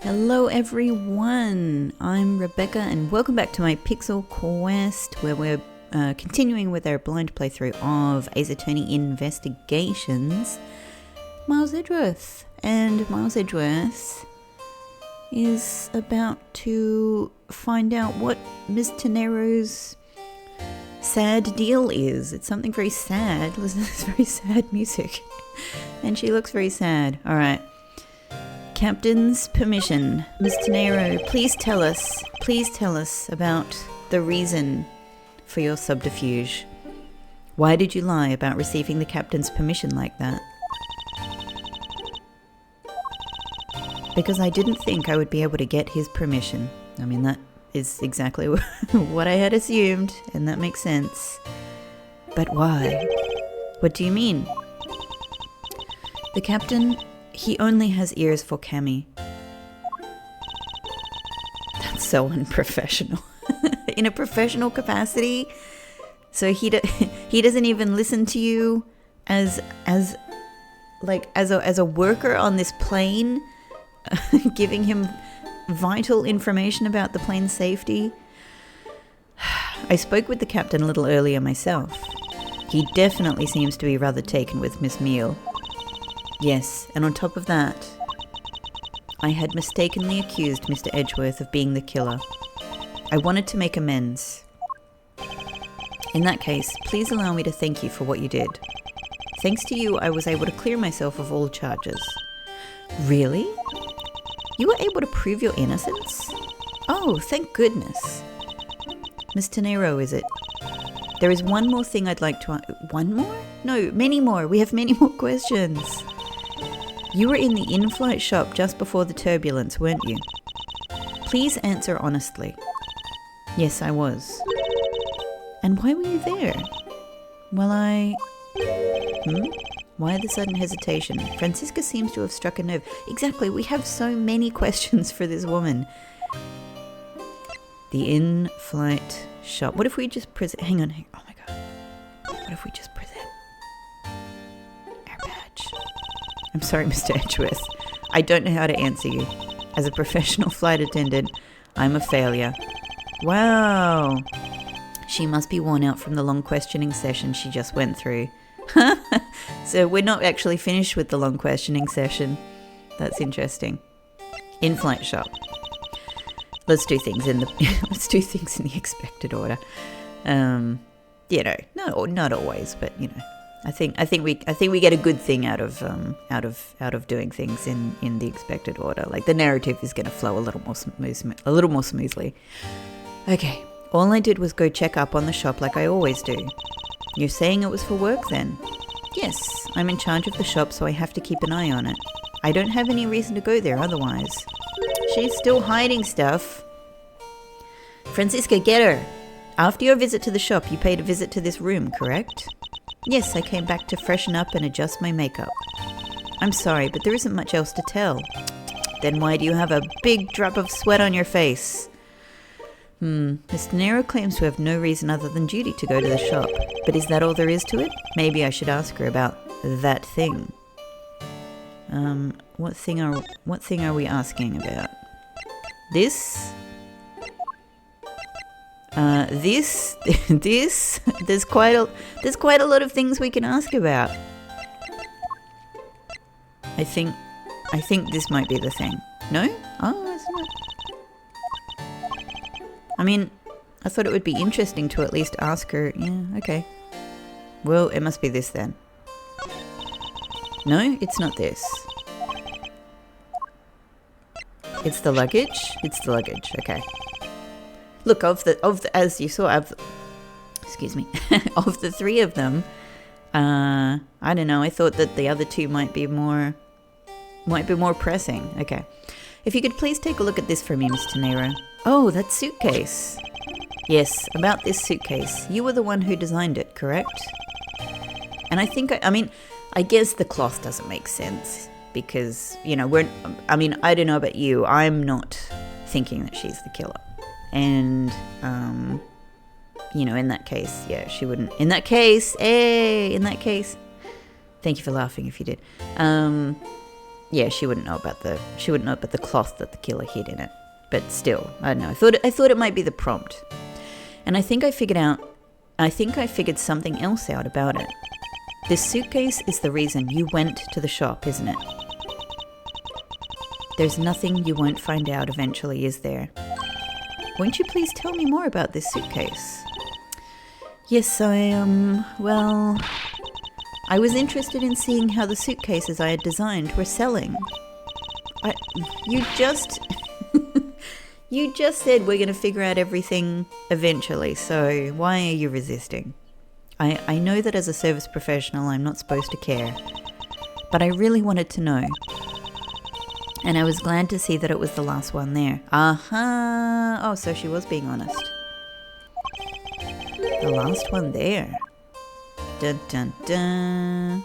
Hello everyone, I'm Rebecca and welcome back to my Pixel Quest where we're continuing with our blind playthrough of Ace Attorney Investigations, Miles Edgeworth. And Miles Edgeworth is about to find out what Miss Tenero's sad deal is. It's something very sad. Listen to this very sad music. And she looks very sad. Alright. Captain's permission. Miss Tenero, please tell us about the reason for your subterfuge. Why did you lie about receiving the captain's permission like that? Because I didn't think I would be able to get his permission. I mean, that is exactly what I had assumed, and that makes sense. But why? What do you mean? The captain, he only has ears for Cammy. That's so unprofessional. In a professional capacity? So he doesn't even listen to you as a worker on this plane, giving him vital information about the plane's safety. I spoke with the captain a little earlier myself. He definitely seems to be rather taken with Miss Meal. Yes, and on top of that, I had mistakenly accused Mr. Edgeworth of being the killer. I wanted to make amends. In that case, please allow me to thank you for what you did. Thanks to you, I was able to clear myself of all charges. Really? You were able to prove your innocence? Oh, thank goodness. Miss Tenero, is it? There is one more thing I'd like to... One more? No, many more. We have many more questions. You were in the in-flight shop just before the turbulence, weren't you? Please answer honestly. Yes, I was. And why were you there? Well, Why the sudden hesitation? Francisca seems to have struck a nerve. Exactly, we have so many questions for this woman. The in-flight shop. What if we just present... Hang on. Oh my god. What if we just present our badge? I'm sorry, Mr. Edgeworth. I don't know how to answer you. As a professional flight attendant, I'm a failure. Wow. She must be worn out from the long questioning session she just went through. So we're not actually finished with the long questioning session. That's interesting. In-flight shop. Let's do things in the expected order. Not always, but I think we get a good thing out of doing things in the expected order. Like the narrative is going to flow a little more smoothly. Okay, all I did was go check up on the shop like I always do. You're saying it was for work then? Yes, I'm in charge of the shop, so I have to keep an eye on it. I don't have any reason to go there otherwise. She's still hiding stuff. Francisca, get her! After your visit to the shop, you paid a visit to this room, correct? Yes, I came back to freshen up and adjust my makeup. I'm sorry, but there isn't much else to tell. Then why do you have a big drop of sweat on your face? Mr. Nero claims to have no reason other than duty to go to the shop. But is that all there is to it? Maybe I should ask her about that thing. What thing are we asking about? This? This? There's quite a lot of things we can ask about. I think this might be the thing. No? Oh, it's not. I mean, I thought it would be interesting to at least ask her. Yeah, okay. Well, it must be this then. No, it's not this. It's the luggage? It's the luggage, okay. Look, of the as you saw, excuse me, of the three of them, I don't know, I thought that the other two might be more pressing. Okay. If you could please take a look at this for me, Miss Tenero. Oh, that suitcase. Yes, about this suitcase. You were the one who designed it, correct? And I guess the cloth doesn't make sense because, I don't know about you. I'm not thinking that she's the killer. And, in that case, yeah, she wouldn't. In that case, thank you for laughing if you did. yeah, she wouldn't know about the cloth that the killer hid in it. But still, I don't know. I thought it might be the prompt. And I think I figured something else out about it. This suitcase is the reason you went to the shop, isn't it? There's nothing you won't find out eventually, is there? Won't you please tell me more about this suitcase? Yes, well, I was interested in seeing how the suitcases I had designed were selling. You just said we're going to figure out everything eventually, so why are you resisting? I know that as a service professional I'm not supposed to care, but I really wanted to know. And I was glad to see that it was the last one there. Aha! Oh, so she was being honest. The last one there. Dun dun dun.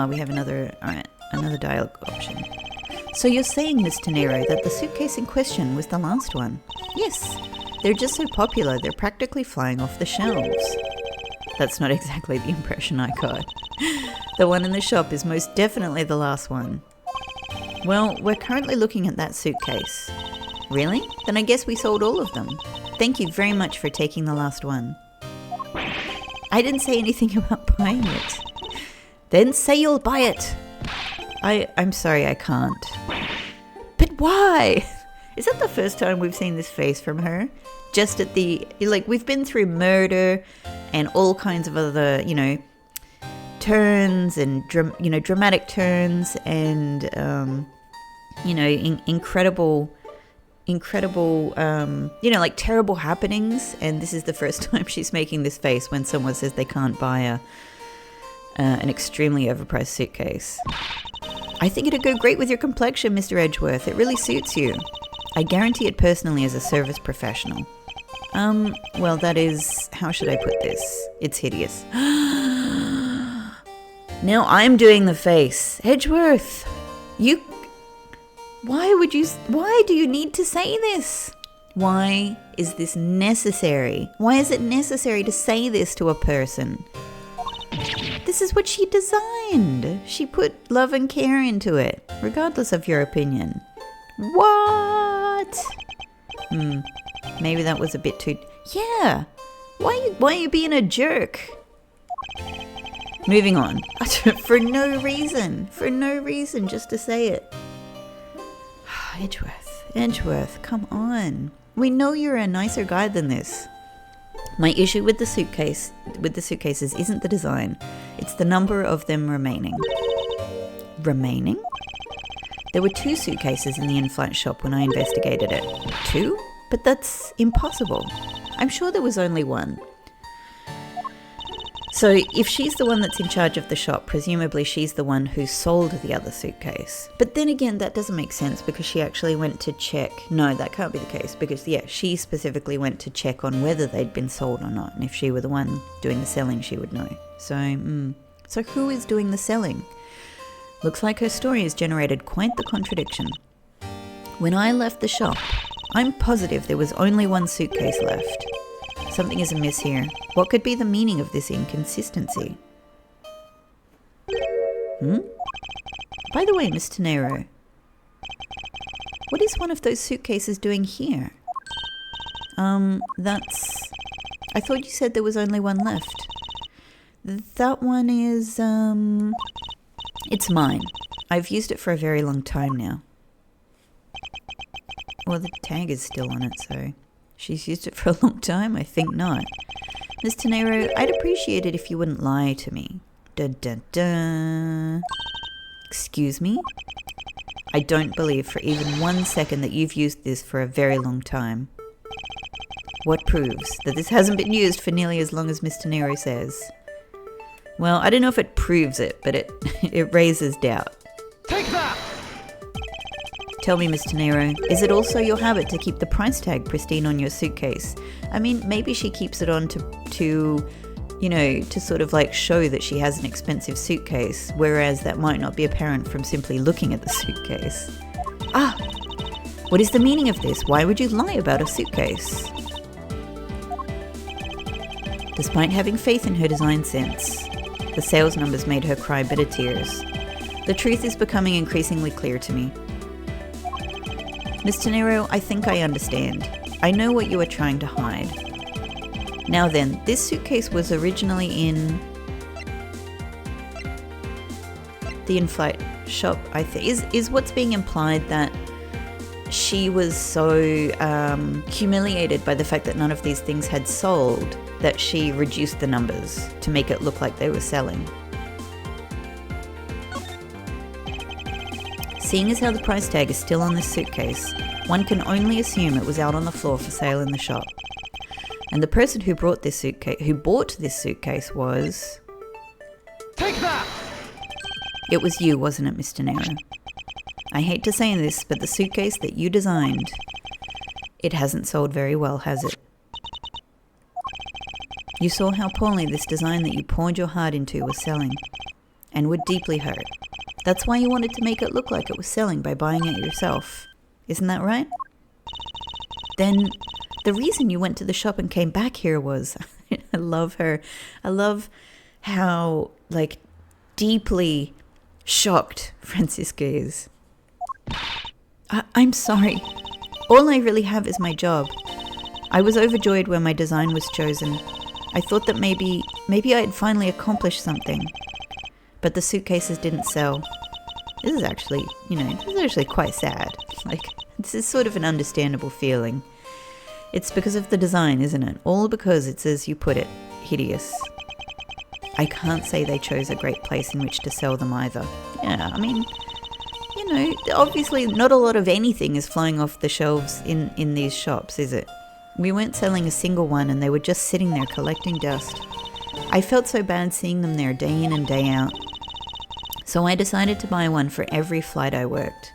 We have another dialogue option. So you're saying, Mr. Nero, that the suitcase in question was the last one? Yes. They're just so popular, they're practically flying off the shelves. That's not exactly the impression I got. The one in the shop is most definitely the last one. Well, we're currently looking at that suitcase. Really? Then I guess we sold all of them. Thank you very much for taking the last one. I didn't say anything about buying it. Then say you'll buy it. I'm sorry, I can't. But why? Is that the first time we've seen this face from her? Just at we've been through murder and all kinds of other, turns and, dramatic turns and, incredible, terrible happenings. And this is the first time she's making this face when someone says they can't buy an extremely overpriced suitcase. I think it'd go great with your complexion, Mr. Edgeworth. It really suits you. I guarantee it personally as a service professional. Well, that is... How should I put this? It's hideous. Now I'm doing the face. Edgeworth! Why do you need to say this? Why is this necessary? Why is it necessary to say this to a person? This is what she designed. She put love and care into it, regardless of your opinion. What? Maybe that was a bit too... Yeah. Why are you being a jerk? Moving on. For no reason, just to say it. Edgeworth, come on. We know you're a nicer guy than this. My issue with the suitcases isn't the design. It's the number of them remaining. Remaining? There were 2 suitcases in the in-flight shop when I investigated it. 2? But that's impossible. I'm sure there was only 1. So if she's the one that's in charge of the shop, presumably she's the one who sold the other suitcase. But then again, that doesn't make sense because she actually went to check. No, that can't be the case because, she specifically went to check on whether they'd been sold or not. And if she were the one doing the selling, she would know. So who is doing the selling? Looks like her story has generated quite the contradiction. When I left the shop, I'm positive there was only 1 suitcase left. Something is amiss here. What could be the meaning of this inconsistency? By the way, Mr. Nero, what is one of those suitcases doing here? I thought you said there was only 1 left. That one is, it's mine. I've used it for a very long time now. Well, the tag is still on it, so... She's used it for a long time? I think not. Mr. Nero, I'd appreciate it if you wouldn't lie to me. Dun dun dun. Excuse me? I don't believe for even 1 second that you've used this for a very long time. What proves that this hasn't been used for nearly as long as Mr. Nero says? Well, I don't know if it proves it, but it raises doubt. Take that! Tell me, Mr. Nero, is it also your habit to keep the price tag pristine on your suitcase? I mean, maybe she keeps it on to sort of like show that she has an expensive suitcase, whereas that might not be apparent from simply looking at the suitcase. What is the meaning of this? Why would you lie about a suitcase? Despite having faith in her design sense, The sales numbers made her cry bitter tears. The truth is becoming increasingly clear to me. Mr. Nero, I think I understand. I know what you are trying to hide. Now then, this suitcase was originally in the in-flight shop, I think. Is what's being implied that she was so humiliated by the fact that none of these things had sold that she reduced the numbers to make it look like they were selling? Seeing as how the price tag is still on this suitcase, one can only assume it was out on the floor for sale in the shop. And the person who bought this suitcase was... Take that! It was you, wasn't it, Mr. Nero? I hate to say this, but the suitcase that you designed, it hasn't sold very well, has it? You saw how poorly this design that you poured your heart into was selling, and were deeply hurt. That's why you wanted to make it look like it was selling by buying it yourself. Isn't that right? Then the reason you went to the shop and came back here was... I love her. I love how, like, deeply shocked Franziska is. I'm sorry. All I really have is my job. I was overjoyed when my design was chosen. I thought that maybe I had finally accomplished something. But the suitcases didn't sell. This is actually quite sad. Like, this is sort of an understandable feeling. It's because of the design, isn't it? All because it's, as you put it, hideous. I can't say they chose a great place in which to sell them either. Yeah, I mean, obviously not a lot of anything is flying off the shelves in these shops, is it? We weren't selling a single one and they were just sitting there collecting dust. I felt so bad seeing them there day in and day out. So I decided to buy one for every flight I worked.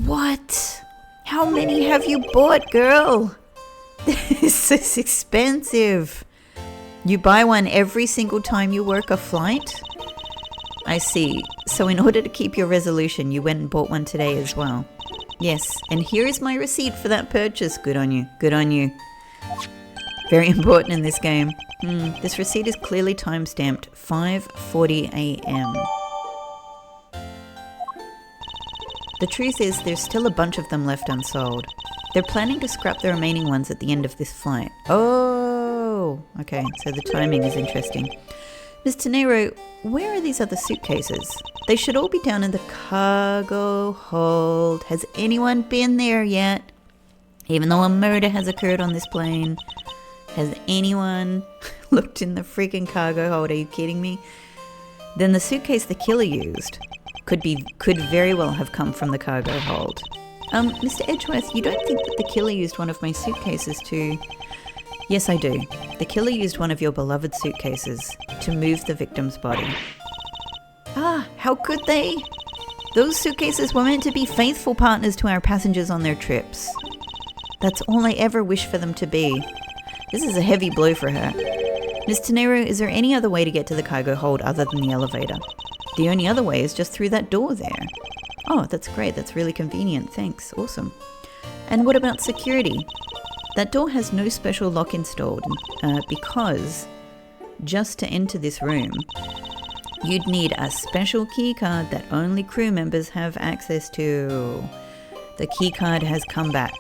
What? How many have you bought, girl? This is expensive. You buy one every single time you work a flight? I see. So in order to keep your resolution, you went and bought one today as well. Yes, and here is my receipt for that purchase. Good on you. Good on you. Very important in this game. This receipt is clearly time-stamped 5:40 a.m. The truth is, there's still a bunch of them left unsold. They're planning to scrap the remaining ones at the end of this flight. Oh, okay, so the timing is interesting. Mr. Nero, where are these other suitcases? They should all be down in the cargo hold. Has anyone been there yet? Even though a murder has occurred on this plane, has anyone looked in the freaking cargo hold? Are you kidding me? Then the suitcase the killer used could very well have come from the cargo hold. Mr. Edgeworth, you don't think that the killer used one of my suitcases to... Yes, I do. The killer used one of your beloved suitcases to move the victim's body. Ah, how could they? Those suitcases were meant to be faithful partners to our passengers on their trips. That's all I ever wish for them to be. This is a heavy blow for her. Mr. Nero, is there any other way to get to the cargo hold other than the elevator? The only other way is just through that door there. Oh, that's great. That's really convenient. Thanks. Awesome. And what about security? That door has no special lock installed because just to enter this room, you'd need a special key card that only crew members have access to. The key card has come back,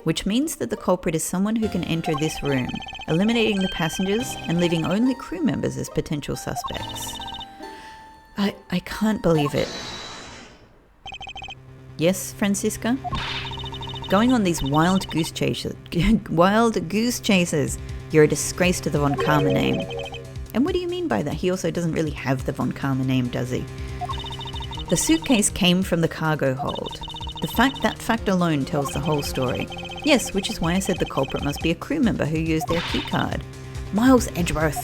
which means that the culprit is someone who can enter this room, eliminating the passengers and leaving only crew members as potential suspects. I can't believe it. Yes, Franziska? Going on these wild goose chases, you're a disgrace to the Von Karma name. And what do you mean by that? He also doesn't really have the Von Karma name, does he? The suitcase came from the cargo hold. That fact alone tells the whole story. Yes, which is why I said the culprit must be a crew member who used their keycard. Miles Edgeworth.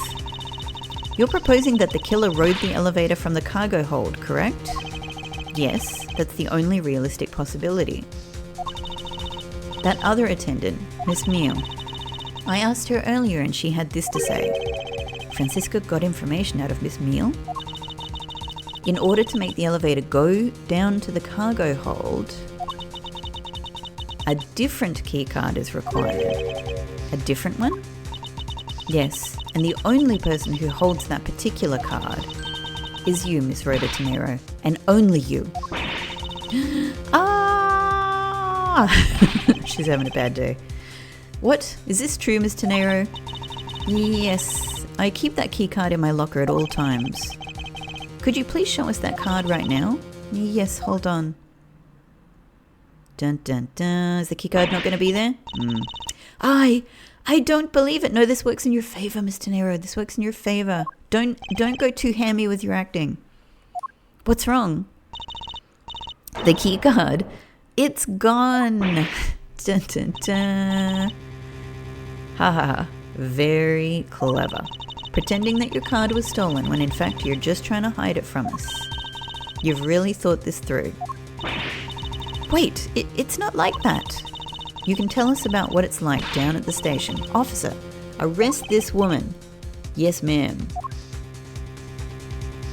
You're proposing that the killer rode the elevator from the cargo hold, correct? Yes, that's the only realistic possibility. That other attendant, Miss Meal. I asked her earlier and she had this to say. Franziska got information out of Miss Meal. In order to make the elevator go down to the cargo hold, a different key card is required. A different one? Yes, And the only person who holds that particular card is you, Miss Rhoda Tenero, and only you. She's having a bad day. What? Is this true, Miss Tenero? Yes, I keep that key card in my locker at all times. Could you please show us that card right now? Yes, hold on. Dun dun dun. Is the key card not going to be there? I don't believe it. No, this works in your favor, Miss Tenero. This works in your favor. Don't go too hammy with your acting. What's wrong? The key card. It's gone. Dun dun dun. Ha ha ha. Very clever. Pretending that your card was stolen when in fact you're just trying to hide it from us. You've really thought this through. Wait, it's not like that. You can tell us about what it's like down at the station. Officer, arrest this woman. Yes, ma'am.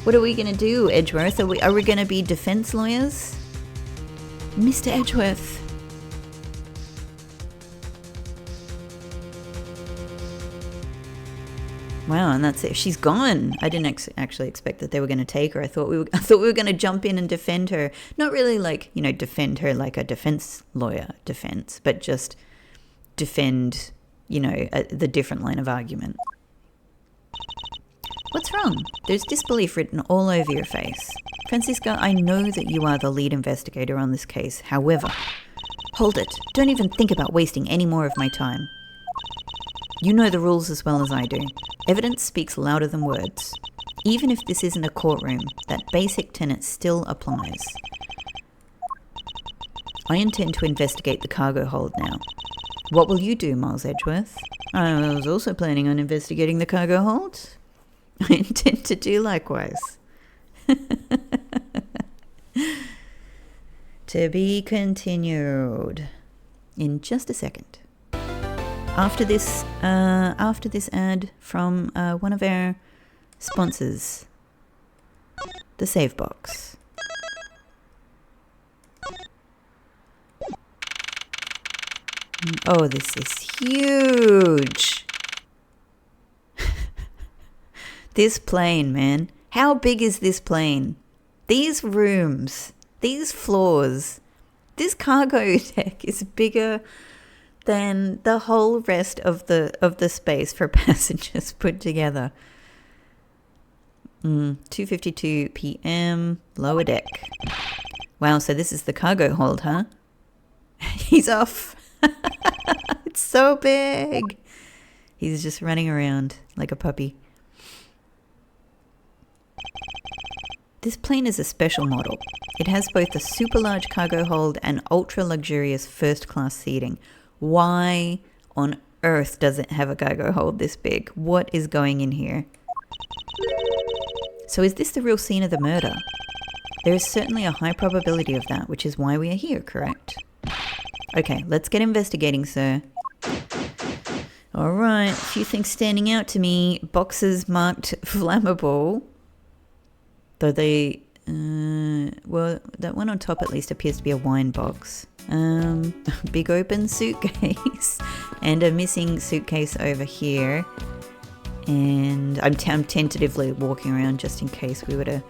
What are we going to do, Edgeworth? Are we going to be defense lawyers? Mr. Edgeworth. Wow, and that's it. She's gone. I didn't actually expect that they were going to take her. I thought we were going to jump in and defend her. Not really like, defend her like a defense lawyer defense, but just defend, the different line of argument. What's wrong? There's disbelief written all over your face. Francisca, I know that you are the lead investigator on this case. However, hold it. Don't even think about wasting any more of my time. You know the rules as well as I do. Evidence speaks louder than words. Even if this isn't a courtroom, that basic tenet still applies. I intend to investigate the cargo hold now. What will you do, Miles Edgeworth? I was also planning on investigating the cargo hold. I intend to do likewise. To be continued. In just a second. After this ad from one of our sponsors, the Save Box. Oh, this is huge. This plane, man. How big is this plane? These rooms, these floors, this cargo deck is bigger than the whole rest of the space for passengers put together. 2:52 p.m. lower deck. Wow, so this is the cargo hold, huh? He's off. It's so big. He's just running around like a puppy. This plane is a special model. It has both a super large cargo hold and ultra luxurious first class seating. Why on earth does it have a cargo hold this big? What is going in here? So is this the real scene of the murder? There is certainly a high probability of that, which is why we are here, correct? Okay, let's get investigating, sir. All right, a few things standing out to me. Boxes marked flammable. Though they, well, that one on top at least appears to be a wine box. Big open suitcase and a missing suitcase over here. And I'm tentatively walking around just in case we were to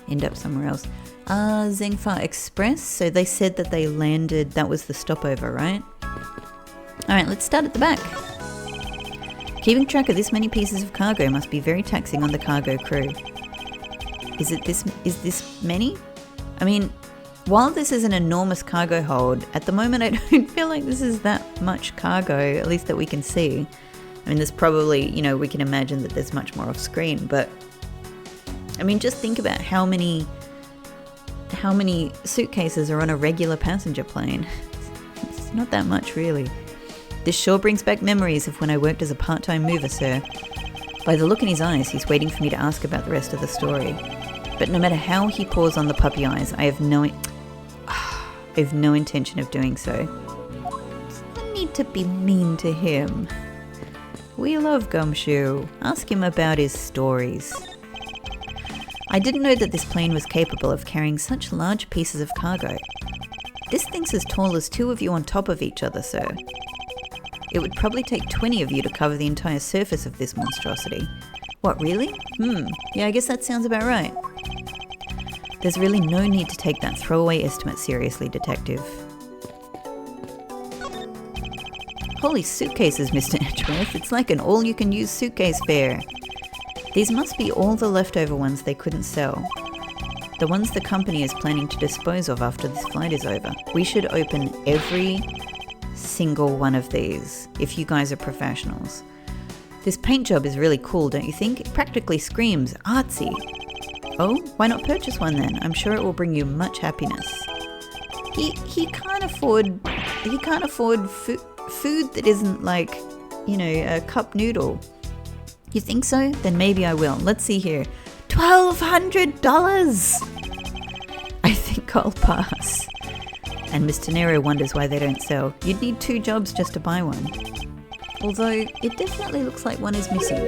end up somewhere else. Zhengfa Express. So they said that they landed, that was the stopover, right? All right, let's start at the back. Keeping track of this many pieces of cargo must be very taxing on the cargo crew. Is this many? I mean, while this is an enormous cargo hold, at the moment I don't feel like this is that much cargo, at least that we can see. I mean, there's probably, we can imagine that there's much more off screen, but I mean, just think about how many suitcases are on a regular passenger plane. It's not that much, really. This sure brings back memories of when I worked as a part-time mover, sir. By the look in his eyes, he's waiting for me to ask about the rest of the story. But no matter how he pours on the puppy eyes, I have no intention of doing so. I need to be mean to him. We love Gumshoe. Ask him about his stories. I didn't know that this plane was capable of carrying such large pieces of cargo. This thing's as tall as two of you on top of each other, sir. It would probably take 20 of you to cover the entire surface of this monstrosity. What, really? Yeah, I guess that sounds about right. There's really no need to take that throwaway estimate seriously, Detective. Holy suitcases, Mr. Edgeworth. It's like an all-you-can-use suitcase fair. These must be all the leftover ones they couldn't sell. The ones the company is planning to dispose of after this flight is over. We should open every single one of these, if you guys are professionals. This paint job is really cool, don't you think? It practically screams artsy. Oh, why not purchase one then? I'm sure it will bring you much happiness. He can't afford food that isn't like, you know, a cup noodle. You think so? Then maybe I will. Let's see here. $1,200! I think I'll pass. And Mr. Nero wonders why they don't sell. You'd need 2 jobs just to buy one. Although, it definitely looks like one is missing.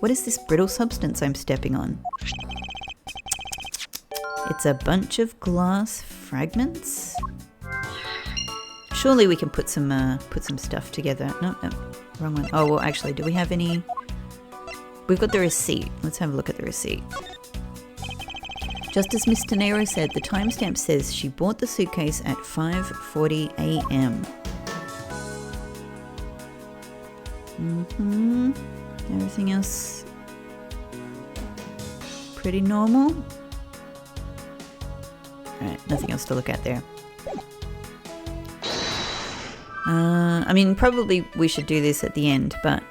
What is this brittle substance I'm stepping on? It's a bunch of glass fragments? Surely we can put some stuff together. No, wrong one. Oh, well, actually, do we have any? We've got the receipt. Let's have a look at the receipt. Just as Mr. Nero said, the timestamp says she bought the suitcase at 5:40 a.m. Everything else pretty normal. Alright, nothing else to look at there. I mean, probably we should do this at the end, but...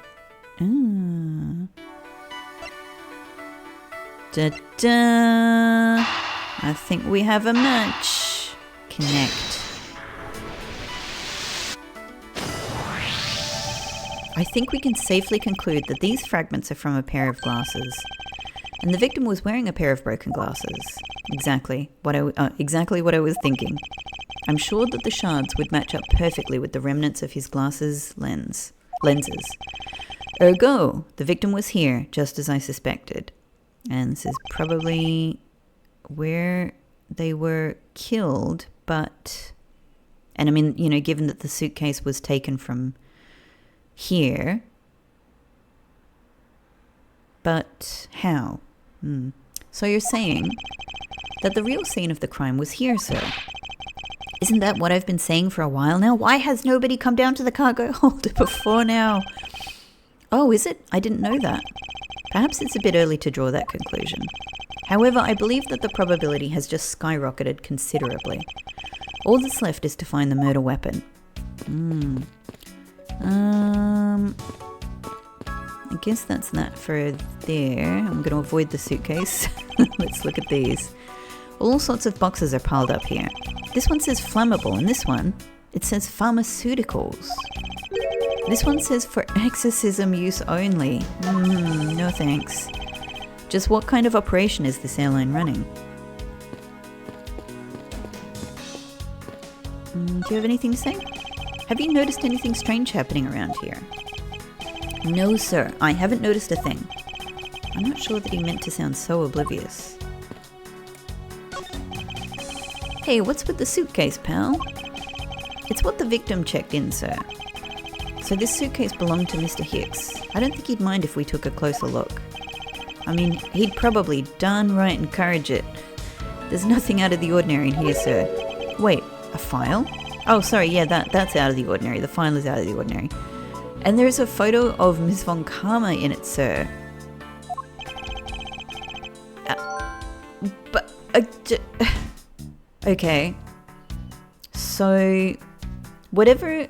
Da-da! I think we have a match. Connect. I think we can safely conclude that these fragments are from a pair of glasses. And the victim was wearing a pair of broken glasses. Exactly what I was thinking. I'm sure that the shards would match up perfectly with the remnants of his lenses. Ergo, the victim was here, just as I suspected. And this is probably where they were killed, but... And I mean, you know, given that the suitcase was taken from here... But how? So you're saying that the real scene of the crime was here, sir? Isn't that what I've been saying for a while now? Why has nobody come down to the cargo holder before now? Oh, is it? I didn't know that. Perhaps it's a bit early to draw that conclusion. However, I believe that the probability has just skyrocketed considerably. All that's left is to find the murder weapon. I guess that's that for there. I'm going to avoid the suitcase. Let's look at these. All sorts of boxes are piled up here. This one says flammable, and this one, it says pharmaceuticals. This one says for exorcism use only. No thanks. Just what kind of operation is this airline running? Do you have anything to say? Have you noticed anything strange happening around here? No, sir. I haven't noticed a thing. I'm not sure that he meant to sound so oblivious. Hey, what's with the suitcase, pal? It's what the victim checked in, sir. So this suitcase belonged to Mr. Hicks. I don't think he'd mind if we took a closer look. I mean, he'd probably darn right encourage it. There's nothing out of the ordinary in here, sir. Wait, a file? Oh, sorry, yeah, that's out of the ordinary. The file is out of the ordinary. And there's a photo of Ms. Von Karma in it, sir. Okay. So, whatever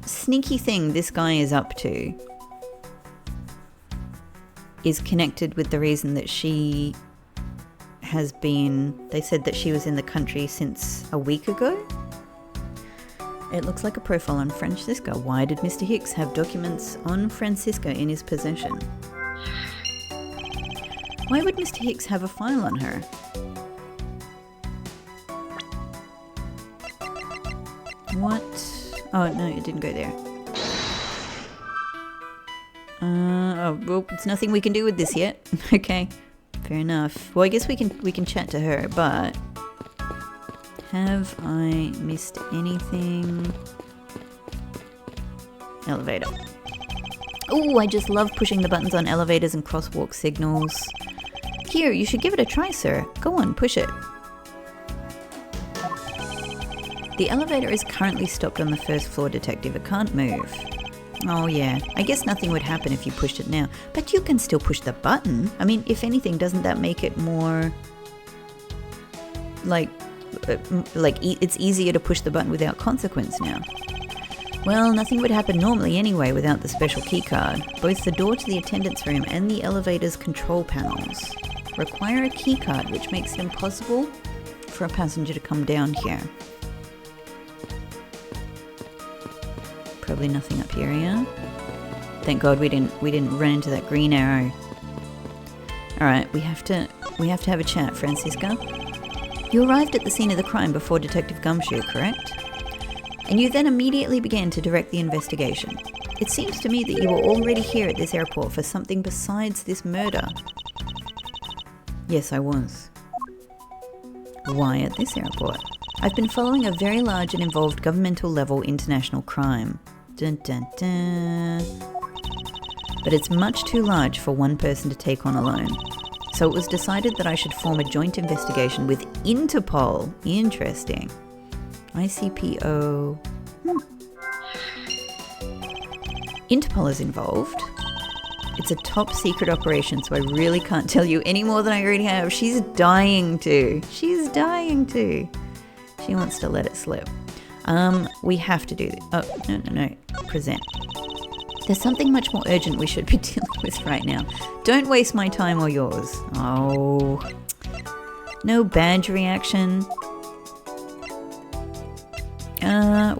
sneaky thing this guy is up to is connected with the reason that she has been... They said that she was in the country since a week ago? It looks like a profile on Francisca. Why did Mr. Hicks have documents on Francisca in his possession? Why would Mr. Hicks have a file on her? What? Oh, no, it didn't go there. Oh, well, it's nothing we can do with this yet. Okay, fair enough. Well, I guess we can chat to her, but... Have I missed anything? Elevator. Oh, I just love pushing the buttons on elevators and crosswalk signals. Here, you should give it a try, sir. Go on, push it. The elevator is currently stopped on the first floor, detective. It can't move. Oh yeah, I guess nothing would happen if you pushed it now. But you can still push the button. I mean, if anything, doesn't that make it more... it's easier to push the button without consequence now? Well, nothing would happen normally anyway without the special keycard. Both the door to the attendance room and the elevator's control panels require a keycard, which makes it impossible for a passenger to come down here. Probably nothing up here, yeah? Thank God we didn't run into that green arrow. Alright, we have to have a chat, Francisca. You arrived at the scene of the crime before Detective Gumshoe, correct? And you then immediately began to direct the investigation. It seems to me that you were already here at this airport for something besides this murder. Yes, I was. Why at this airport? I've been following a very large and involved governmental level international crime. Dun, dun, dun. But it's much too large for one person to take on alone. So it was decided that I should form a joint investigation with Interpol. Interesting. ICPO. Interpol is involved. It's a top secret operation, so I really can't tell you any more than I already have. She's dying to. She's dying to. She wants to let it slip. We have to do this. Oh, no. Present. There's something much more urgent we should be dealing with right now. Don't waste my time or yours. Oh. No badge reaction.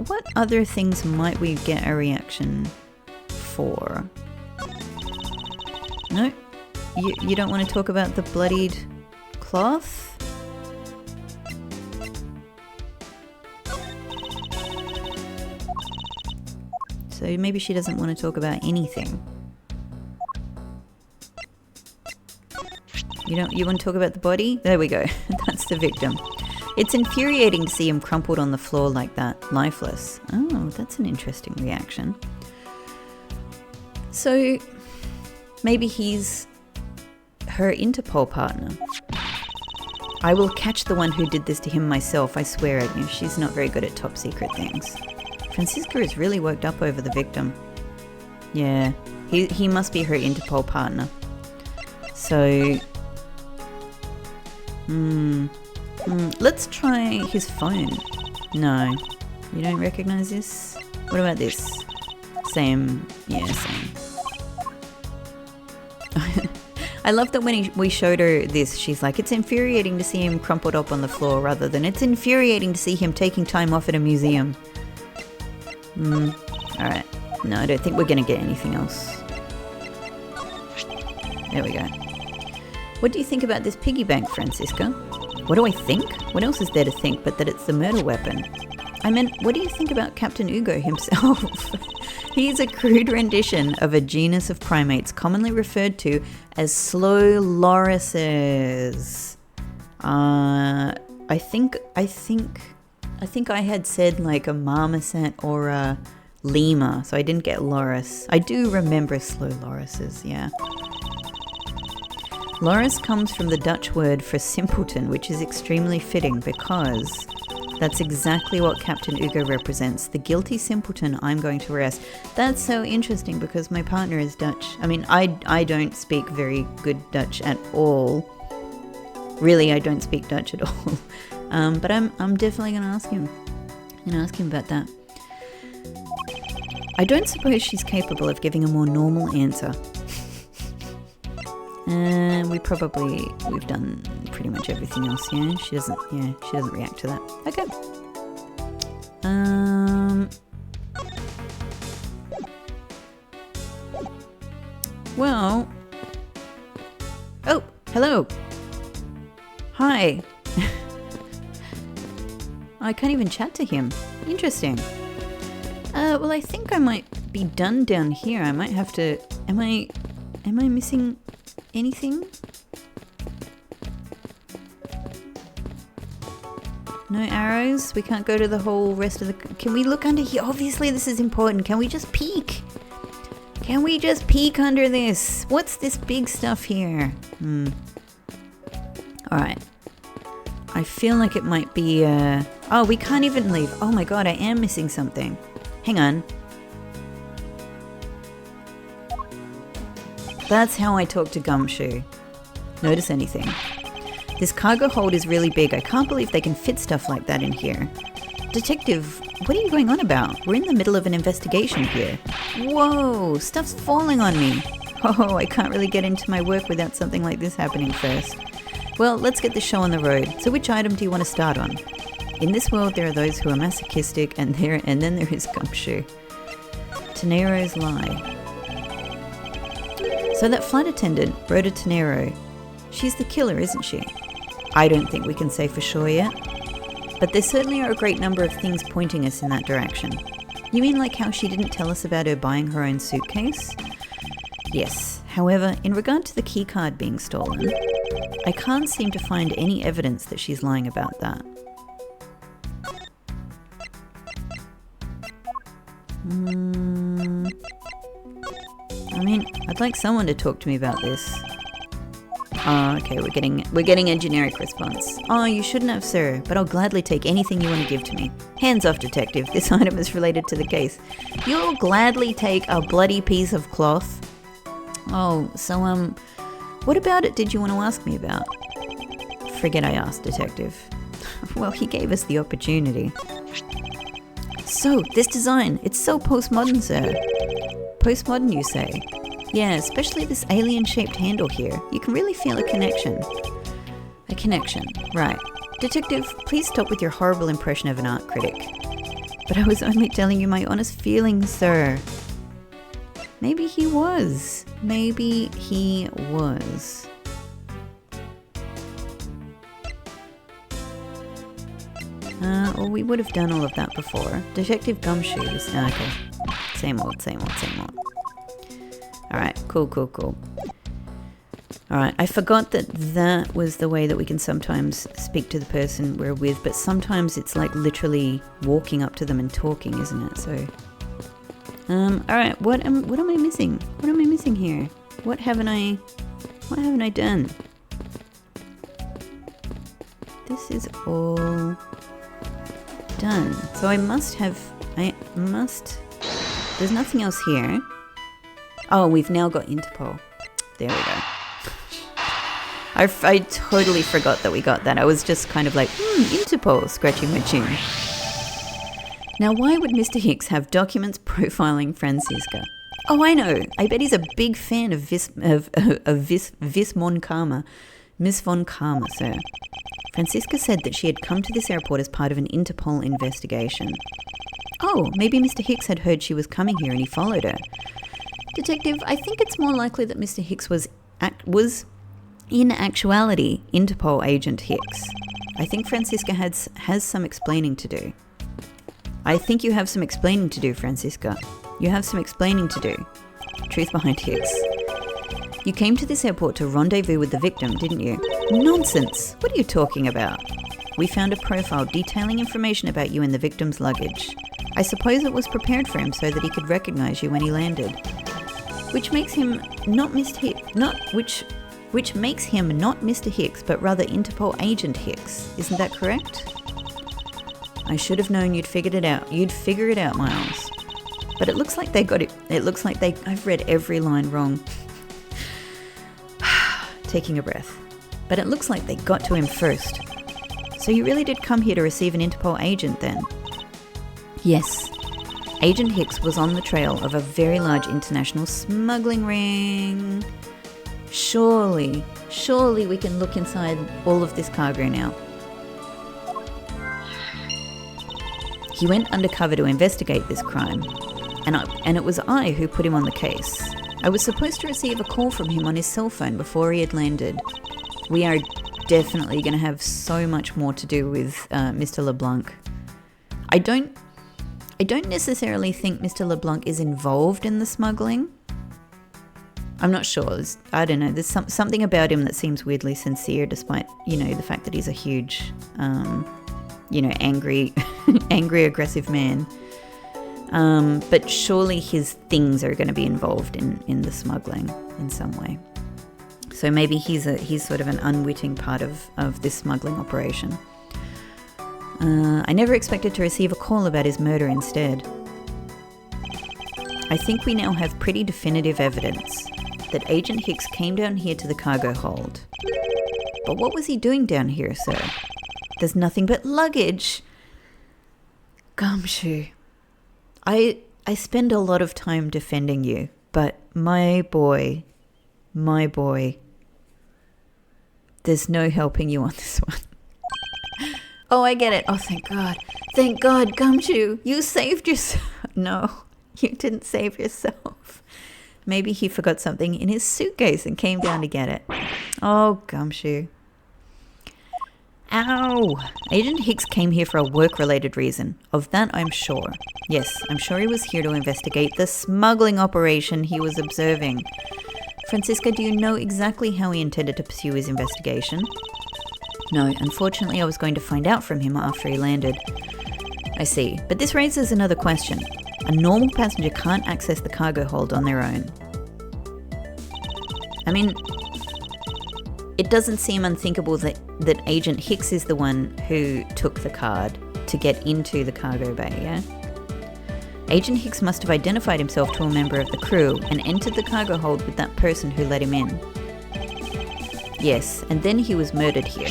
What other things might we get a reaction for? No? You don't want to talk about the bloodied cloth? So maybe she doesn't want to talk about anything. You want to talk about the body? There we go. That's the victim. It's infuriating to see him crumpled on the floor like that, lifeless. Oh, that's an interesting reaction. So maybe he's her Interpol partner. I will catch the one who did this to him myself, I swear, Agnew. She's not very good at top secret things. Francisca is really worked up over the victim. Yeah, he must be her Interpol partner. So, let's try his phone. No, you don't recognize this? What about this? Same, yeah, same. I love that when we showed her this, she's like, it's infuriating to see him crumpled up on the floor rather than it's infuriating to see him taking time off at a museum. Alright. No, I don't think we're going to get anything else. There we go. What do you think about this piggy bank, Francisca? What do I think? What else is there to think but that it's the murder weapon? I meant, what do you think about Captain Ugo himself? He is a crude rendition of a genus of primates commonly referred to as slow lorises. I think I had said like a marmoset or a lemur, so I didn't get loris. I do remember slow lorises, yeah. Loris comes from the Dutch word for simpleton, which is extremely fitting because that's exactly what Captain Ugo represents, the guilty simpleton I'm going to arrest. That's so interesting because my partner is Dutch. I mean, I don't speak very good Dutch at all. Really, I don't speak Dutch at all. But I'm definitely going to ask him. I'm going to ask him about that. I don't suppose she's capable of giving a more normal answer. We've done pretty much everything else, yeah? She doesn't react to that. Okay. Well. Oh, hello. Hi. I can't even chat to him. Interesting. Well, I think I might be done down here. I might have to... Am I missing anything? No arrows? We can't go to the whole rest of the... Can we look under here? Obviously this is important. Can we just peek? Can we just peek under this? What's this big stuff here? Alright. I feel like it might be... Oh, we can't even leave. Oh my god, I am missing something. Hang on. That's how I talk to Gumshoe. Notice anything? This cargo hold is really big. I can't believe they can fit stuff like that in here. Detective, what are you going on about? We're in the middle of an investigation here. Whoa, stuff's falling on me. Oh, I can't really get into my work without something like this happening first. Well, let's get the show on the road. So which item do you want to start on? In this world, there are those who are masochistic, and then there is Gumshoe. Tenero's lie. So that flight attendant, Rhoda Tenero, she's the killer, isn't she? I don't think we can say for sure yet. But there certainly are a great number of things pointing us in that direction. You mean like how she didn't tell us about her buying her own suitcase? Yes. However, in regard to the keycard being stolen, I can't seem to find any evidence that she's lying about that. I mean, I'd like someone to talk to me about this. Oh, okay, we're getting a generic response. Oh, you shouldn't have, sir, but I'll gladly take anything you want to give to me. Hands off, detective. This item is related to the case. You'll gladly take a bloody piece of cloth? Oh, so, what about it did you want to ask me about? Forget I asked, detective. Well, he gave us the opportunity. So, this design, it's so postmodern, sir. Postmodern, you say? Yeah, especially this alien-shaped handle here. You can really feel a connection. A connection, right. Detective, please stop with your horrible impression of an art critic. But I was only telling you my honest feelings, sir. Maybe he was. Maybe he was. Well, we would have done all of that before. Detective Gumshoes. Okay. Same old, same old, same old. Alright, cool. Alright, I forgot that was the way that we can sometimes speak to the person we're with, but sometimes it's like literally walking up to them and talking, isn't it? So, alright, what am I missing? What am I missing here? What haven't I done? This is all done. So there's nothing else here. Oh, we've now got Interpol. There we go. I totally forgot that we got that. I was just kind of like, Interpol, scratching my chin. Now, why would Mr. Hicks have documents profiling Francisca? Oh, I know. I bet he's a big fan of Miss Von Karma. Miss Von Karma, sir. Francisca said that she had come to this airport as part of an Interpol investigation. Oh, maybe Mr. Hicks had heard she was coming here and he followed her. Detective, I think it's more likely that Mr. Hicks was in actuality Interpol agent Hicks. I think Francisca has some explaining to do. I think you have some explaining to do, Francisca. You have some explaining to do. Truth behind Hicks. You came to this airport to rendezvous with the victim, didn't you? Nonsense! What are you talking about? We found a profile detailing information about you in the victim's luggage. I suppose it was prepared for him so that he could recognize you when he landed. Which makes him not Mr. Hicks, but rather Interpol agent Hicks. Isn't that correct? I should have known you'd figured it out. You'd figure it out, Miles. But it looks like they got it. It looks like I've read every line wrong. Taking a breath. But it looks like they got to him first. So you really did come here to receive an Interpol agent then? Yes. Agent Hicks was on the trail of a very large international smuggling ring. Surely we can look inside all of this cargo now. He went undercover to investigate this crime, and it was I who put him on the case. I was supposed to receive a call from him on his cell phone before he had landed. We are definitely going to have so much more to do with Mr. LeBlanc. I don't necessarily think Mr. LeBlanc is involved in the smuggling. I'm not sure. I don't know. There's something about him that seems weirdly sincere, despite, the fact that he's a huge, angry, angry, aggressive man. But surely his things are going to be involved in the smuggling in some way. So maybe he's sort of an unwitting part of this smuggling operation. I never expected to receive a call about his murder instead. I think we now have pretty definitive evidence that Agent Hicks came down here to the cargo hold. But what was he doing down here, sir? There's nothing but luggage. Gumshoe. I spend a lot of time defending you, but my boy, there's no helping you on this one. Oh, I get it. Oh, thank God. Thank God, Gumshoe, you saved yourself. No, you didn't save yourself. Maybe he forgot something in his suitcase and came down to get it. Oh, Gumshoe. Ow! Agent Hicks came here for a work-related reason. Of that, I'm sure. Yes, I'm sure he was here to investigate the smuggling operation he was observing. Francisca, do you know exactly how he intended to pursue his investigation? No, unfortunately I was going to find out from him after he landed. I see, but this raises another question. A normal passenger can't access the cargo hold on their own. I mean, it doesn't seem unthinkable that Agent Hicks is the one who took the card to get into the cargo bay, yeah? Agent Hicks must have identified himself to a member of the crew and entered the cargo hold with that person who let him in. Yes, and then he was murdered here.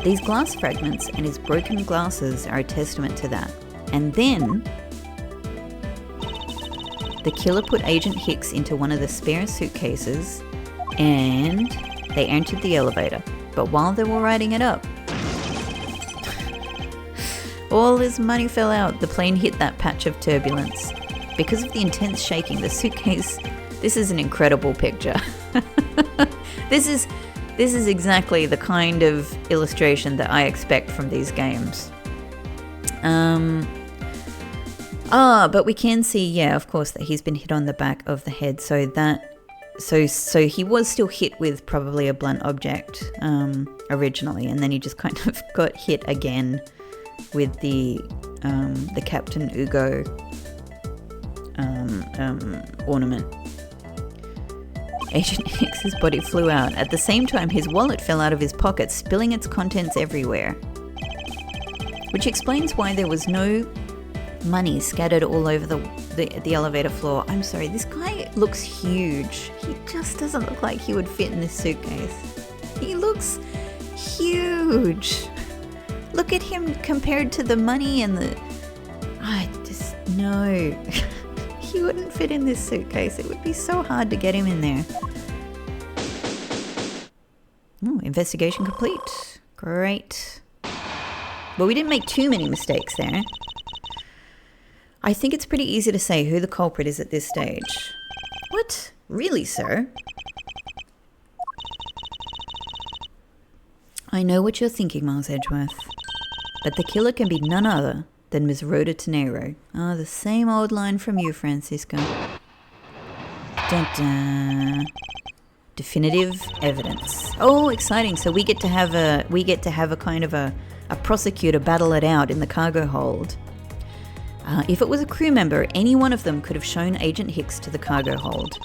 These glass fragments and his broken glasses are a testament to that. And then the killer put Agent Hicks into one of the spare suitcases and they entered the elevator. But while they were riding it up, all his money fell out. The plane hit that patch of turbulence. Because of the intense shaking, the suitcase... This is an incredible picture. This is exactly the kind of illustration that I expect from these games. But we can see, yeah, of course, that he's been hit on the back of the head. So he was still hit with probably a blunt object originally, and then he just kind of got hit again with the Captain Ugo ornament. Agent Hicks's body flew out. At the same time, his wallet fell out of his pocket, spilling its contents everywhere. Which explains why there was no money scattered all over the elevator floor. I'm sorry, this guy looks huge. He just doesn't look like he would fit in this suitcase. He looks huge. Look at him compared to the money and the... No. He wouldn't fit in this suitcase. It would be so hard to get him in there. Ooh, investigation complete. Great. Well, we didn't make too many mistakes there. I think it's pretty easy to say who the culprit is at this stage. What? Really, sir? I know what you're thinking, Miles Edgeworth. But the killer can be none other than Miss Rhoda Tenero. Ah, the same old line from you, Francisco. Dun-dun. Definitive evidence. Oh, exciting! So we get to have a kind of a prosecutor battle it out in the cargo hold. If it was a crew member, any one of them could have shown Agent Hicks to the cargo hold.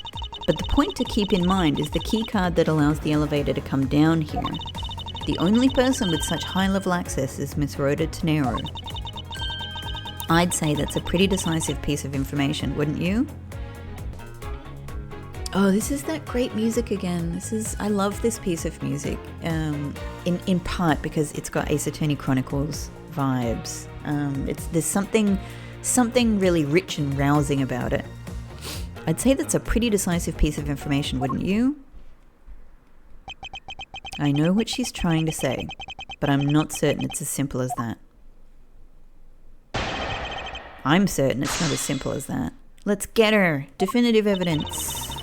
But the point to keep in mind is the key card that allows the elevator to come down here. The only person with such high-level access is Miss Rhoda Tenero. I'd say that's a pretty decisive piece of information, wouldn't you? Oh, this is that great music again. I love this piece of music, in part because it's got Ace Attorney Chronicles vibes. There's something really rich and rousing about it. I'd say that's a pretty decisive piece of information, wouldn't you? I know what she's trying to say, but I'm not certain it's as simple as that. I'm certain it's not as simple as that. Let's get her! Definitive evidence.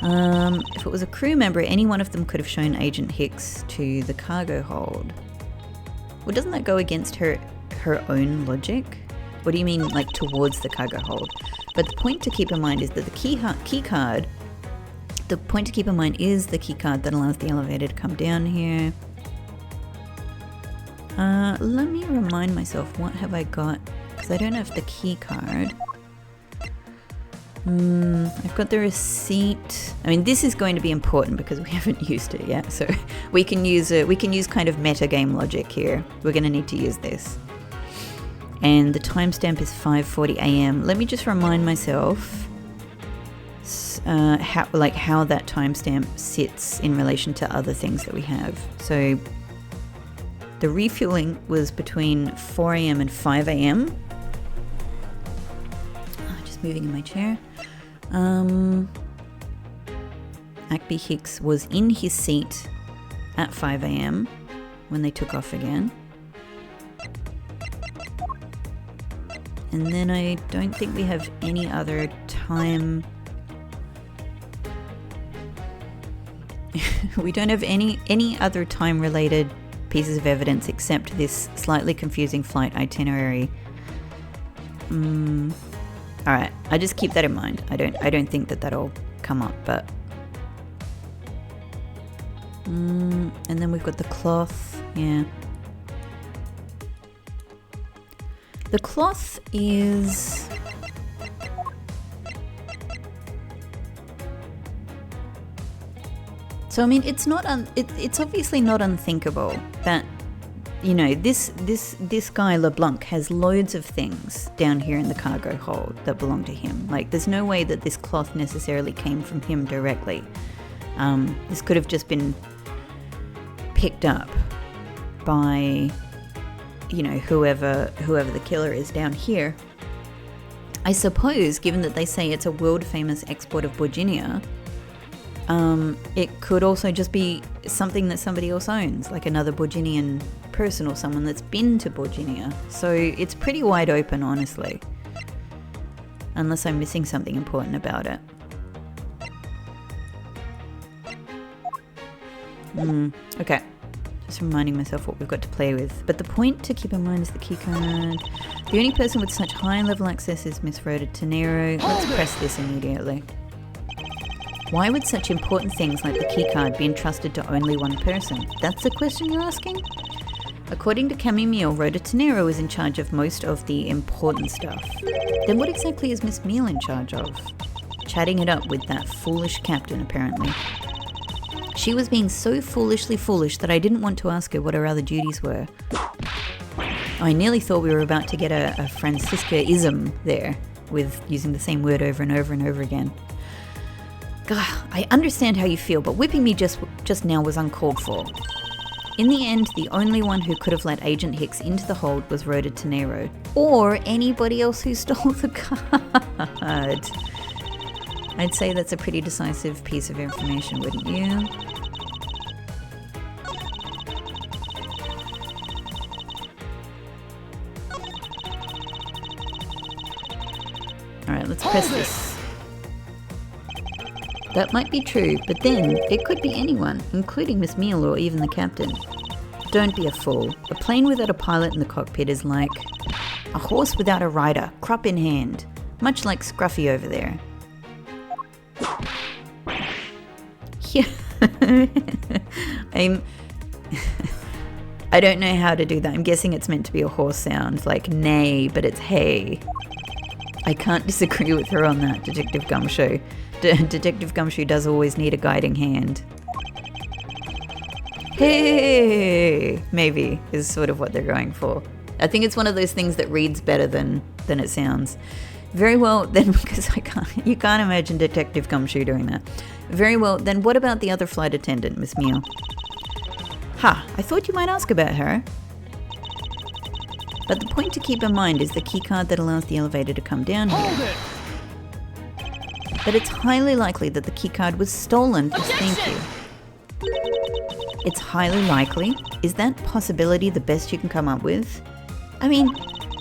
If it was a crew member, any one of them could have shown Agent Hicks to the cargo hold. Well, doesn't that go against her own logic? What do you mean, like, towards the cargo hold? But the point to keep in mind is that the key card... The point to keep in mind is the key card that allows the elevator to come down here. Let me remind myself, what have I got? Because I don't have the key card. I've got the receipt. I mean, this is going to be important because we haven't used it yet, so we can use kind of meta game logic here. We're going to need to use this. And the timestamp is 5:40 a.m. Let me just remind myself how that timestamp sits in relation to other things that we have. So the refueling was between 4 a.m. and 5 a.m. Just moving in my chair. Ackby Hicks was in his seat at 5 a.m. when they took off again. And then I don't think we have any other time. We don't have any other time related pieces of evidence except this slightly confusing flight itinerary. Alright, I just keep that in mind. I don't think that'll come up, but and then we've got the cloth. Yeah. The cloth is so I mean it's not it's obviously not unthinkable that, you know, this guy LeBlanc has loads of things down here in the cargo hold that belong to him. Like, there's no way that this cloth necessarily came from him directly. This could have just been picked up by, you know, whoever the killer is down here. I suppose, given that they say it's a world famous export of Virginia, it could also just be something that somebody else owns, like another Borginian person or someone that's been to Borginia. So it's pretty wide open, honestly, unless I'm missing something important about it. Okay, just reminding myself what we've got to play with. But the point to keep in mind is the keycard. The only person with such high level access is Miss Rhoda Tenero. Let's press this immediately. Why would such important things like the keycard be entrusted to only one person? That's the question you're asking? According to Camille Meal, Rhoda Tenero is in charge of most of the important stuff. Then what exactly is Miss Meal in charge of? Chatting it up with that foolish captain, apparently. She was being so foolishly foolish that I didn't want to ask her what her other duties were. I nearly thought we were about to get a Francisca-ism there, with using the same word over and over and over again. God, I understand how you feel, but whipping me just now was uncalled for. In the end, the only one who could have let Agent Hicks into the hold was Rhoda Tenero, or anybody else who stole the card. I'd say that's a pretty decisive piece of information, wouldn't you? Alright, let's press this. That might be true, but then it could be anyone, including Miss Meal or even the captain. Don't be a fool. A plane without a pilot in the cockpit is like a horse without a rider, crop in hand, much like Scruffy over there. Yeah. I don't know how to do that. I'm guessing it's meant to be a horse sound, like neigh, but it's hey. I can't disagree with her on that, Detective Gumshoe. Detective Gumshoe does always need a guiding hand. Hey, maybe is sort of what they're going for. I think it's one of those things that reads better than it sounds. Very well, then, because you can't imagine Detective Gumshoe doing that. Very well, then what about the other flight attendant, Miss Meal? Ha, I thought you might ask about her. But the point to keep in mind is the keycard that allows the elevator to come down here. But it's highly likely that the keycard was stolen. Yes, thank you. It's highly likely? Is that possibility the best you can come up with? I mean,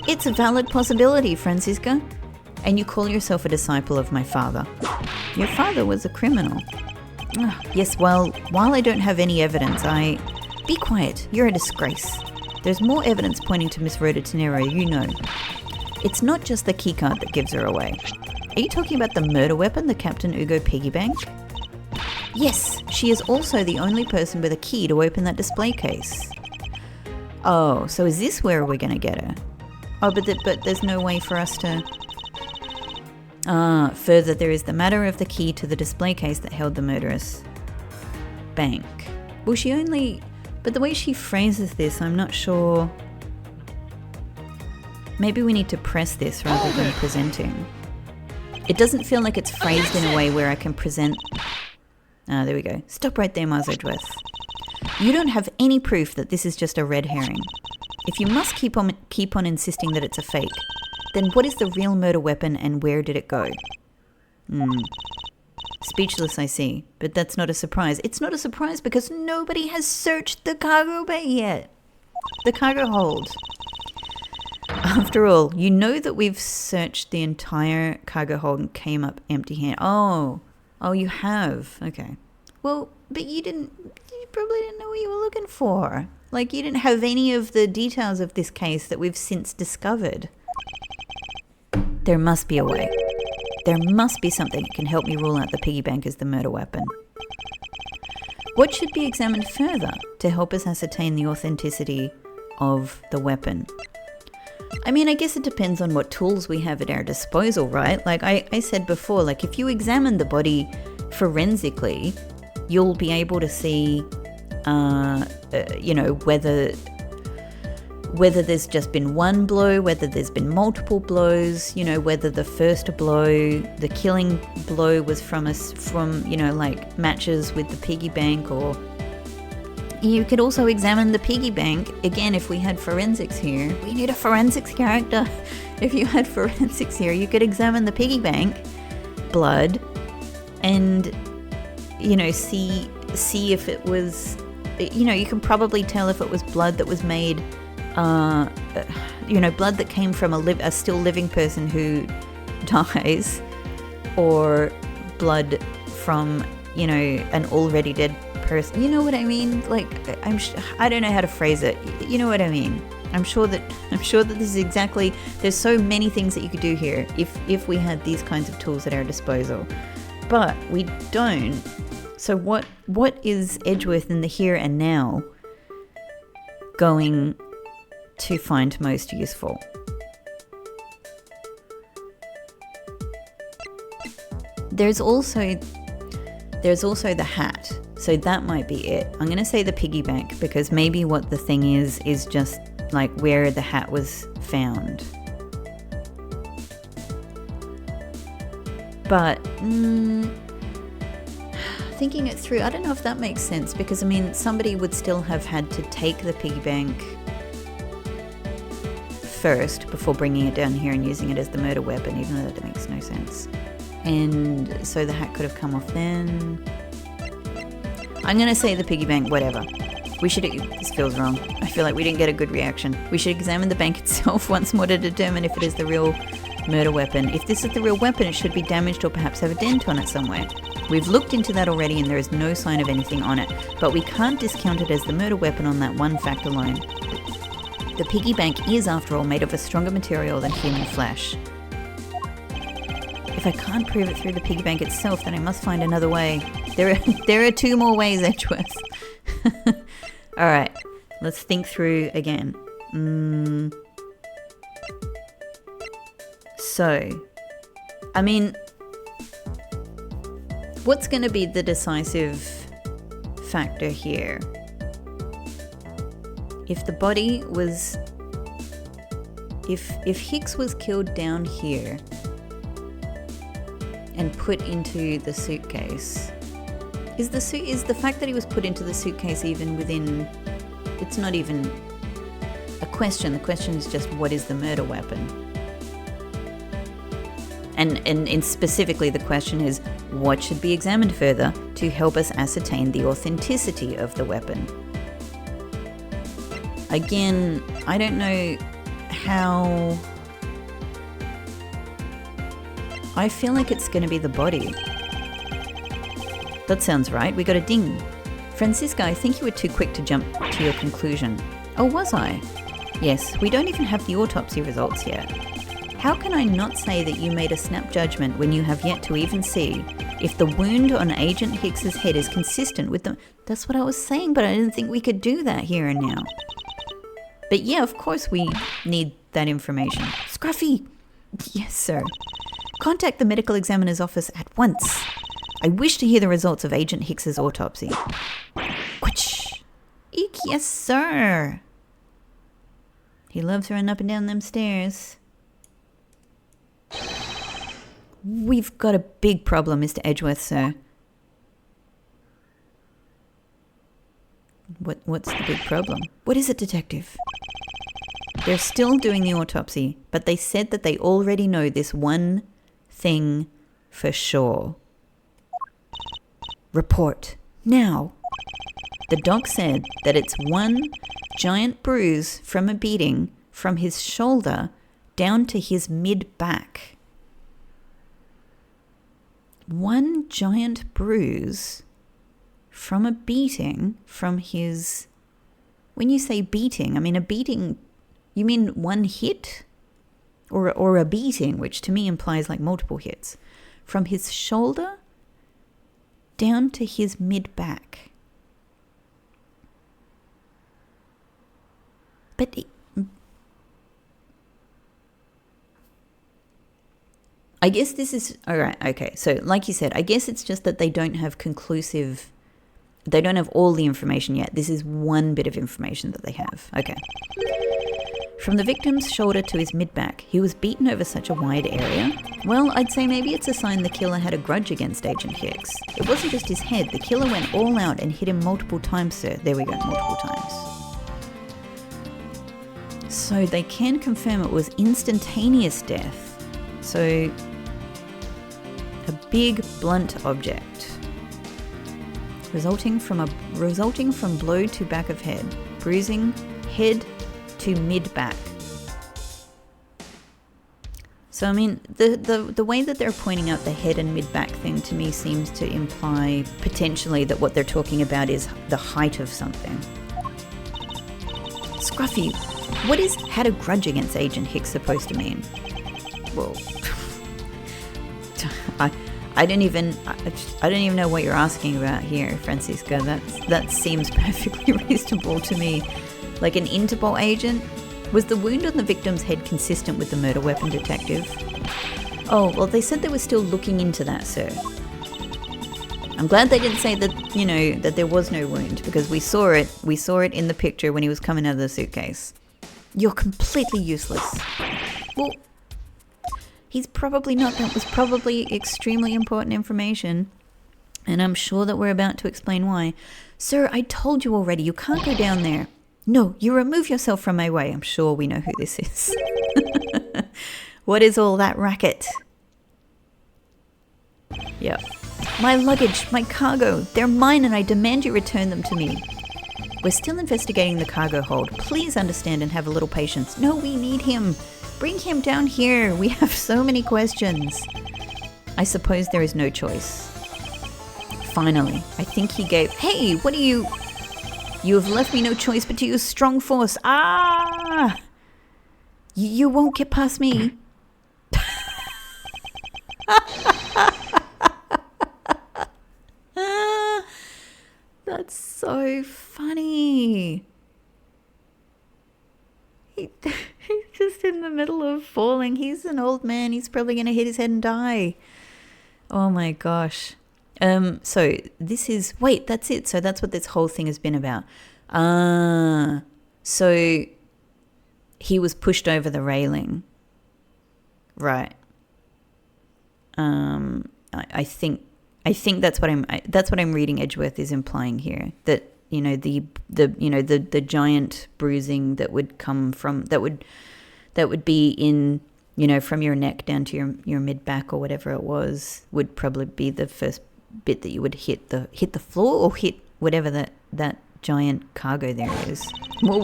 it's a valid possibility, Francisca. And you call yourself a disciple of my father. Your father was a criminal. Yes, well, while I don't have any evidence, Be quiet, you're a disgrace. There's more evidence pointing to Miss Rhoda Tenero, you know. It's not just the keycard that gives her away. Are you talking about the murder weapon the Captain Ugo piggy bank? Yes, she is also the only person with a key to open that display case. Oh, so is this where we're going to get her? Oh, but there's no way for us to... Further, there is the matter of the key to the display case that held the murderous bank. Well, she only... But the way she phrases this, I'm not sure... Maybe we need to press this rather than presenting. It doesn't feel like it's phrased in a way where I can present... Ah, there we go. Stop right there, Mars Edgeworth. You don't have any proof that this is just a red herring. If you must keep on insisting that it's a fake, then what is the real murder weapon and where did it go? Speechless, I see. But that's not a surprise. It's not a surprise because nobody has searched the cargo bay yet. The cargo hold. After all, you know that we've searched the entire cargo hold and came up empty-handed. Oh, you have. Okay. Well, but you probably didn't know what you were looking for. Like, you didn't have any of the details of this case that we've since discovered. There must be a way. There must be something that can help me rule out the piggy bank as the murder weapon. What should be examined further to help us ascertain the authenticity of the weapon? I mean, I guess it depends on what tools we have at our disposal, right? Like I said before, like if you examine the body forensically, you'll be able to see, whether there's just been one blow, whether there's been multiple blows, whether the first blow, the killing blow was from matches with the piggy bank, or you could also examine the piggy bank. Again, if we had forensics here, we need a forensics character. If you had forensics here, you could examine the piggy bank blood and, see if it was, you can probably tell if it was blood that was made, blood that came from a still living person who dies, or blood from, an already dead person. You know what I mean? Like, I don't know how to phrase it. You know what I mean? I'm sure that this is exactly, there's so many things that you could do here if we had these kinds of tools at our disposal. But we don't. So what is Edgeworth in the here and now going to find most useful? There's also the hat. So that might be it. I'm going to say the piggy bank because maybe what the thing is just like where the hat was found. But thinking it through, I don't know if that makes sense because, somebody would still have had to take the piggy bank first before bringing it down here and using it as the murder weapon, even though that makes no sense. And so the hat could have come off then. I'm going to say the piggy bank, whatever. This feels wrong. I feel like we didn't get a good reaction. We should examine the bank itself once more to determine if it is the real murder weapon. If this is the real weapon, it should be damaged or perhaps have a dent on it somewhere. We've looked into that already and there is no sign of anything on it, but we can't discount it as the murder weapon on that one fact alone. The piggy bank is, after all, made of a stronger material than human flesh. If I can't prove it through the piggy bank itself, then I must find another way. There are two more ways, Edgeworth. All right, let's think through again. So, what's going to be the decisive factor here? If the body was... If Hicks was killed down here and put into the suitcase, is the fact that he was put into the suitcase even within... It's not even a question. The question is just, what is the murder weapon? And specifically the question is, what should be examined further to help us ascertain the authenticity of the weapon? Again, I don't know how... I feel like it's going to be the body. That sounds right. We got a ding. Francisca, I think you were too quick to jump to your conclusion. Oh, was I? Yes, we don't even have the autopsy results yet. How can I not say that you made a snap judgment when you have yet to even see if the wound on Agent Hicks's head is consistent with the... That's what I was saying, but I didn't think we could do that here and now. But yeah, of course we need that information. Scruffy! Yes, sir. Contact the medical examiner's office at once. I wish to hear the results of Agent Hicks's autopsy. Quitch! Eek, yes, sir. He loves running up and down them stairs. We've got a big problem, Mr. Edgeworth, sir. What's the big problem? What is it, detective? They're still doing the autopsy, but they said that they already know this one thing for sure. Report. Now. The doc said that it's one giant bruise from a beating from his shoulder down to his mid-back. One giant bruise from a beating from his... When you say beating, I mean a beating, you mean one hit? Or a beating, which to me implies like multiple hits. From his shoulder down to his mid-back. But... I guess this is... Alright, okay. So, like you said, I guess it's just that they don't have conclusive... They don't have all the information yet. This is one bit of information that they have. Okay. From the victim's shoulder to his mid-back, he was beaten over such a wide area. Well, I'd say maybe it's a sign the killer had a grudge against Agent Hicks. It wasn't just his head. The killer went all out and hit him multiple times, sir. There we go, multiple times. So they can confirm it was instantaneous death. So, a big blunt object. Resulting from blow to back of head, bruising head to mid-back. So I mean, the way that they're pointing out the head and mid-back thing to me seems to imply potentially that what they're talking about is the height of something. Scruffy, what is had a grudge against Agent Hicks supposed to mean? Well, I don't even know what you're asking about here, Francisca. That seems perfectly reasonable to me. Like an Interpol agent? Was the wound on the victim's head consistent with the murder weapon, detective? Oh, well, they said they were still looking into that, sir. I'm glad they didn't say that, you know, that there was no wound, because we saw it. We saw it in the picture when he was coming out of the suitcase. You're completely useless. Well, he's probably not. That was probably extremely important information. And I'm sure that we're about to explain why. Sir, I told you already, you can't go down there. No, you remove yourself from my way. I'm sure we know who this is. What is all that racket? Yep. My luggage, my cargo, they're mine and I demand you return them to me. We're still investigating the cargo hold. Please understand and have a little patience. No, we need him. Bring him down here. We have so many questions. I suppose there is no choice. Finally, I think he gave... Hey, what are you... You have left me no choice but to use strong force. Ah! You won't get past me. That's so funny. He's just in the middle of falling. He's an old man. He's probably going to hit his head and die. Oh my gosh. So this is... Wait, that's it. So that's what this whole thing has been about. So he was pushed over the railing. Right. I think that's what I'm reading Edgeworth is implying here, that you know the giant bruising that would come from that would be in, you know, from your neck down to your mid back or whatever it was, would probably be the first bit that you would hit the floor or hit whatever that giant cargo there is. Well,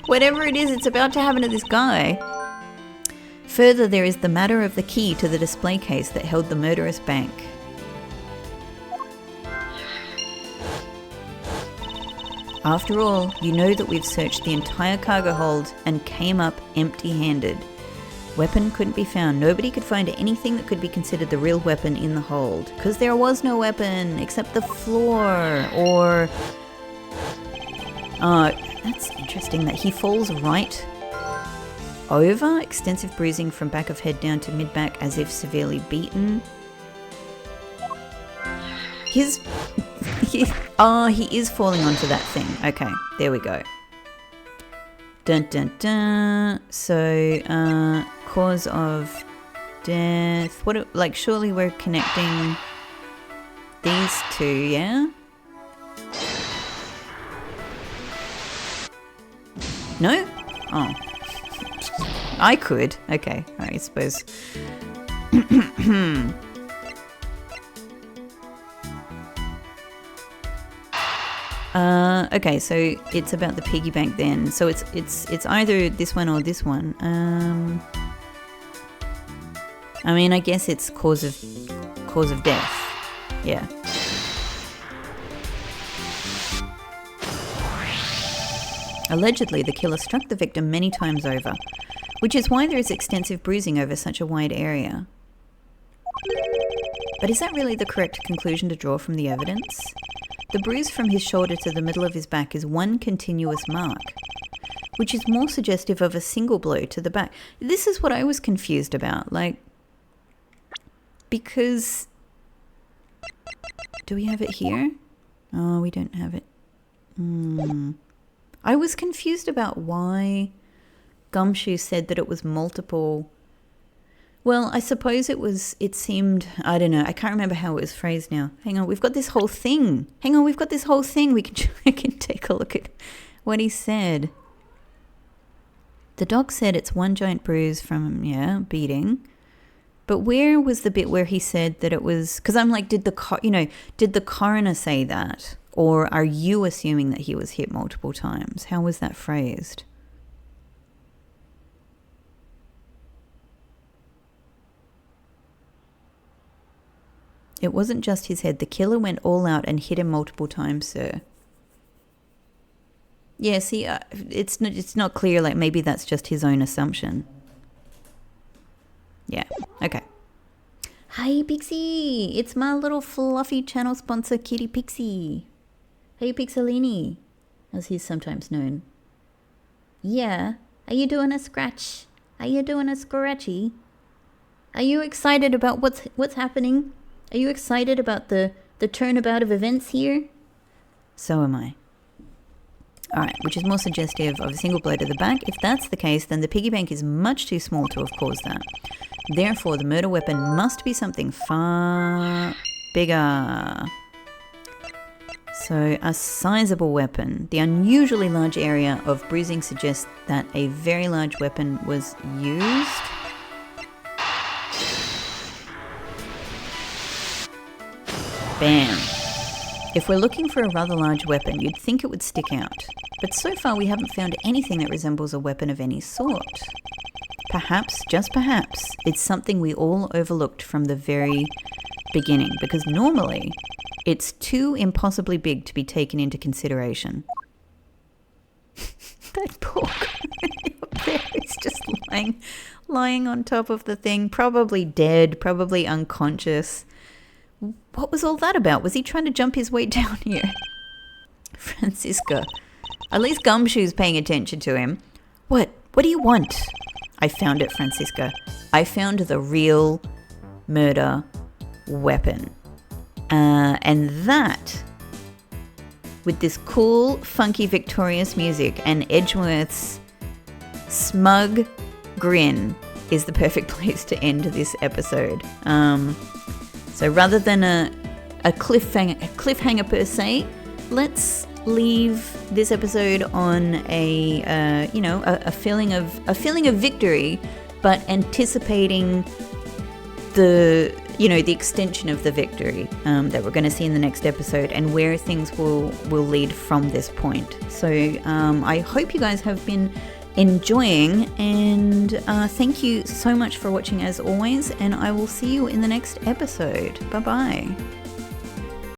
whatever it is, it's about to happen to this guy. Further, there is the matter of the key to the display case that held the murderous bank. After all, you know that we've searched the entire cargo hold and came up empty-handed. Weapon couldn't be found. Nobody could find anything that could be considered the real weapon in the hold, because there was no weapon except the floor, or... That's interesting that he falls right over. Extensive bruising from back of head down to mid-back as if severely beaten. He is falling onto that thing. Okay, there we go. Dun dun dun. So, cause of death. Surely we're connecting these two, yeah? No? Oh. I could. Okay, I suppose. Okay, so it's about the piggy bank then. So it's either this one or this one. I mean, I guess it's cause of death. Yeah. Allegedly, the killer struck the victim many times over, which is why there is extensive bruising over such a wide area. But is that really the correct conclusion to draw from the evidence? The bruise from his shoulder to the middle of his back is one continuous mark, which is more suggestive of a single blow to the back. This is what I was confused about, because... Do we have it here? Oh, we don't have it. I was confused about why Gumshoe said that it was multiple. Well, I suppose it seemed, I don't know, I can't remember how it was phrased now. Hang on, we've got this whole thing. I can take a look at what he said. The doc said it's one giant bruise from, beating. But where was the bit where he said that it was, because I'm like, did the coroner say that? Or are you assuming that he was hit multiple times? How was that phrased? It wasn't just his head. The killer went all out and hit him multiple times, sir. Yeah, see, it's not clear. Like, maybe that's just his own assumption. Yeah, okay. Hi, Pixie. It's my little fluffy channel sponsor, Kitty Pixie. Hey, Pixelini, as he's sometimes known. Yeah, are you doing a scratch? Are you doing a scratchy? Are you excited about what's happening? Are you excited about the turnabout of events here? So am I. Alright, which is more suggestive of a single blow to the back. If that's the case, then the piggy bank is much too small to have caused that. Therefore, the murder weapon must be something far bigger. So, a sizable weapon. The unusually large area of bruising suggests that a very large weapon was used. Bam. If we're looking for a rather large weapon, you'd think it would stick out. But so far we haven't found anything that resembles a weapon of any sort. Perhaps, just perhaps, it's something we all overlooked from the very beginning, because normally it's too impossibly big to be taken into consideration. That poor guy up there is just lying on top of the thing, probably dead, probably unconscious. What was all that about? Was he trying to jump his way down here? Francisca. At least Gumshoe's paying attention to him. What do you want? I found it, Francisca. I found the real murder weapon. And that, with this cool, funky, victorious music and Edgeworth's smug grin, is the perfect place to end this episode. So rather than a cliffhanger per se, let's leave this episode on a feeling of victory, but anticipating the extension of the victory that we're going to see in the next episode, and where things will lead from this point. So I hope you guys have been enjoying, and thank you so much for watching as always, and I will see you in the next episode. Bye bye.